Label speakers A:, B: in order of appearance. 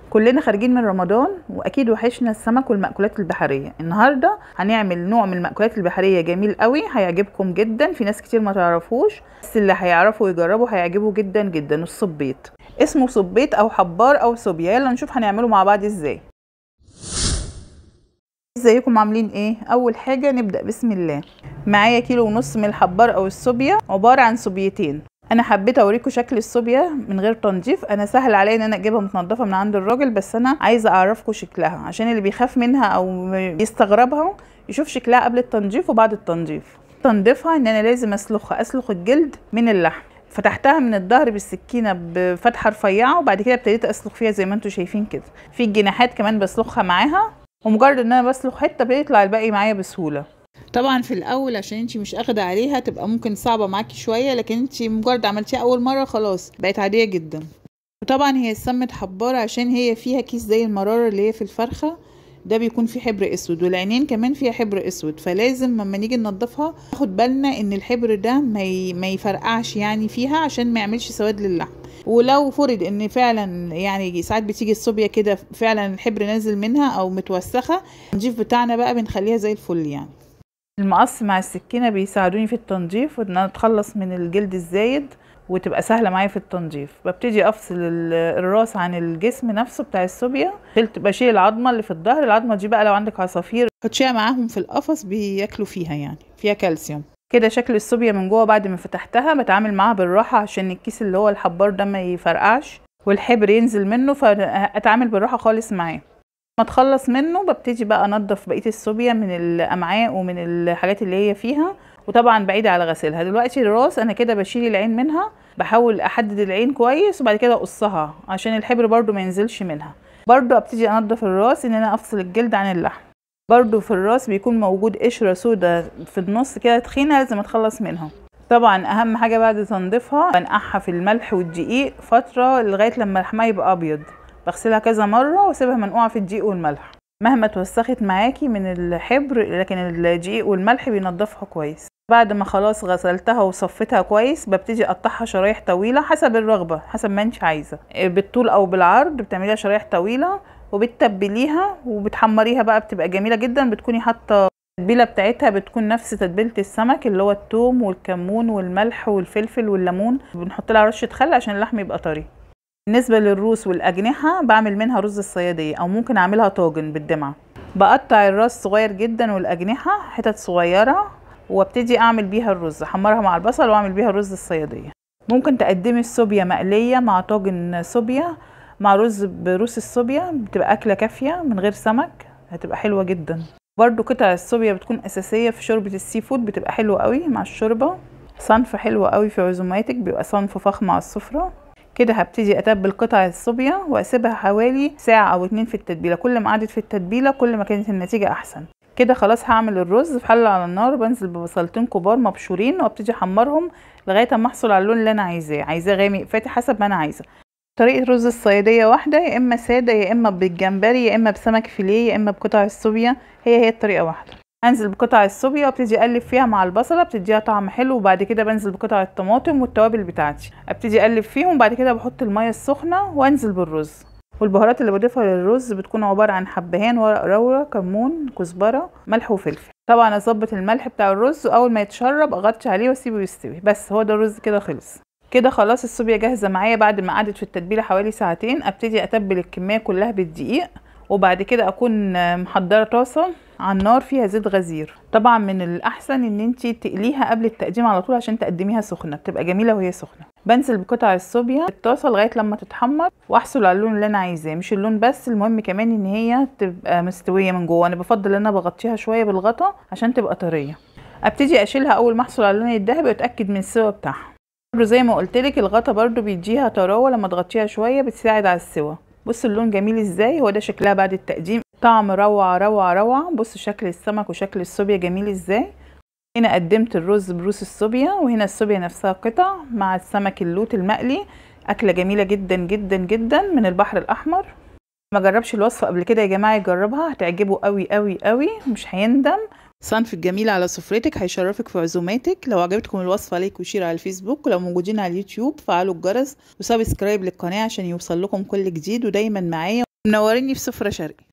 A: كلنا خارجين من رمضان واكيد وحشنا السمك والمأكولات البحرية. النهاردة هنعمل نوع من المأكولات البحرية جميل قوي، هيعجبكم جدا. في ناس كتير ما تعرفوش، بس اللي هيعرفوا يجربوا هيعجبه جدا جدا. الصبيط، اسمه صبيط او حبار او صوبيا. يلا نشوف هنعمله مع بعض ازاي. ازيكم عاملين ايه؟ اول حاجة نبدأ بسم الله. معايا 1.5 كيلو من الحبار او الصوبيا، عبارة عن صوبيتين. انا حبيت اوريكم شكل الصوبيا من غير تنظيف. انا سهل عليا ان انا اجيبها متنضفه من عند الراجل، بس انا عايزه اعرفكم شكلها عشان اللي بيخاف منها او يستغربها يشوف شكلها قبل التنظيف وبعد التنظيف. تنظيفها ان انا لازم اسلخ الجلد من اللحم. فتحتها من الظهر بالسكينه بفتحه رفيعه، وبعد كده ابتديت اسلخ فيها زي ما انتم شايفين كده. في الجناحات كمان بسلخها معاها، ومجرد ان انا بسلخ حته بيطلع الباقي معايا بسهوله. طبعا في الاول عشان انتي مش اخده عليها تبقى ممكن صعبه معاكي شويه، لكن انتي مجرد عملتيها اول مره خلاص بقت عاديه جدا. وطبعا هي اتسمت حباره عشان هي فيها كيس زي المراره اللي هي في الفرخه، ده بيكون فيه حبر اسود، والعينين كمان فيها حبر اسود. فلازم لما نيجي ننضفها ناخد بالنا ان الحبر ده ما يفرقعش يعني فيها، عشان ما يعملش سواد للحم. ولو فرض ان فعلا يعني ساعات بتيجي الصوبيا كده فعلا الحبر نازل منها او متوسخه، التنظيف بتاعنا بقى بنخليها زي الفل يعني. المقص مع السكينة بيساعدوني في التنظيف، وان انا اتخلص من الجلد الزايد وتبقى سهلة معايا في التنظيف. ببتدي افصل الراس عن الجسم نفسه بتاع الصوبيا. بشيل العظمة اللي في الظهر. العظمة دي بقى لو عندك عصافير حطيها معاهم في القفص بياكلوا فيها، يعني فيها كالسيوم. كده شكل الصوبيا من جوه بعد ما فتحتها. بتعامل معاها بالراحة عشان الكيس اللي هو الحبار ده ما يفرقعش والحبر ينزل منه، فاتعامل بالراحة خالص معاه. ما اتخلص منه ببتدي بقى انضف بقيه الصوبيا من الامعاء ومن الحاجات اللي هي فيها، وطبعا بعيده على غسيلها. دلوقتي الراس انا كده بشيل العين منها، بحاول احدد العين كويس وبعد كده اقصها عشان الحبر برضو ما ينزلش منها. برضو ابتدي انضف الراس ان انا افصل الجلد عن اللحم. برضو في الراس بيكون موجود قشره سودا في النص كده تخينه، لازم اتخلص منها. طبعا اهم حاجه بعد تنظيفها بنقعها في الملح والدقيق فتره لغايه لما لحمها يبقى ابيض. بغسلها كذا مره واسيبها منقوعه في الدقيق والملح. مهما اتوسخت معاكي من الحبر، لكن الدقيق والملح بينضفها كويس. بعد ما خلاص غسلتها وصفتها كويس ببتدي اقطعها شرايح طويله حسب الرغبه، حسب ما انت عايزه، بالطول او بالعرض. بتعمليها شرايح طويله وبتتبليها وبتحمريها بقى، بتبقى جميله جدا. بتكوني حاطه التتبيله بتاعتها بتكون نفس تتبيله السمك، اللي هو الثوم والكمون والملح والفلفل والليمون. بنحط لها رشه خل عشان اللحم يبقى طري. بالنسبه للروس والاجنحه بعمل منها رز الصياديه، او ممكن اعملها طاجن بالدمعه. بقطع الراس صغير جدا والاجنحه حتت صغيره، وابتدي اعمل بيها الرز، احمرها مع البصل واعمل بيها الرز الصياديه. ممكن تقدمي الصوبيا مقليه مع طاجن صوبيا مع رز بروس الصوبيا، بتبقى اكله كافيه من غير سمك، هتبقى حلوه جدا. برضو قطع الصوبيا بتكون اساسيه في شوربه السي فود، بتبقى حلوه قوي مع الشوربه. صنف حلو قوي في عزوماتك، بيبقى صنف فخم على السفره. كده هبتدي اتبل قطع الصوبيا واسيبها حوالي ساعة او 2 في التتبيلة. كل ما قعدت في التتبيلة كل ما كانت النتيجة احسن. كده خلاص هعمل الرز في حلة على النار، بنزل ببصلتين كبار مبشورين وابتدي احمرهم لغاية ما احصل على اللون اللي انا عايزاه غامق فاتح حسب ما انا عايزة. طريقة رز الصيادية واحدة، يا اما سادة يا اما بالجمبري يا اما بسمك فيليه يا اما بقطع الصوبيا، هي الطريقة واحدة. انزل بقطع الصوبيا وابتدي اقلب فيها مع البصله، بتديها طعم حلو. وبعد كده بنزل بقطع الطماطم والتوابل بتاعتي، ابتدي اقلب فيهم. وبعد كده بحط الميه السخنه وانزل بالرز. والبهارات اللي بضيفها للرز بتكون عباره عن حبهان، ورق لورا، كمون، كزبره، ملح وفلفل. طبعا اظبط الملح بتاع الرز، واول ما يتشرب اغطي عليه واسيبه يستوي. بس هو ده الرز كده خلص. كده خلاص الصوبيا جاهزه معايا بعد ما قعدت في التتبيله حوالي ساعتين. ابتدي اتبل الكميه كلها بالدقيق، وبعد كده اكون محضره طاسه على النار فيها زيت غزير. طبعا من الاحسن ان انتي تقليها قبل التقديم على طول عشان تقدميها سخنه، بتبقى جميله وهي سخنه. بنزل بقطع الصوبيا في الطاسه لغايه لما تتحمر واحصل على اللون اللي انا عايزاه. مش اللون بس، المهم كمان ان هي تبقى مستويه من جوه. انا بفضل ان انا بغطيها شويه بالغطا عشان تبقى طريه. ابتدي اشيلها اول ما احصل على اللون الذهبي واتاكد من السوا بتاعها. برضو زي ما قلتلك الغطا برضو بيديها طراوه، لما تغطيها شويه بتساعد على السوا. بص اللون جميل ازاي، هو ده شكلها بعد التقديم. طعم روعه روعه روعه. بص شكل السمك وشكل الصوبيا جميل ازاي. هنا قدمت الرز بروس الصوبيا، وهنا الصوبيا نفسها قطع مع السمك اللوت المقلي. اكله جميله جدا جدا جدا من البحر الاحمر. ما جربش الوصفه قبل كده يا جماعه يجربها، هتعجبه قوي قوي قوي، مش هيندم. صنف الجميل على سفرتك، هيشرفك في عزوماتك. لو عجبتكم الوصفه لايك وشير على الفيسبوك، ولو موجودين على اليوتيوب فعلوا الجرس وسبسكرايب للقناه عشان يوصل لكم كل جديد. ودايما معايا منوريني في سفرة شرقي.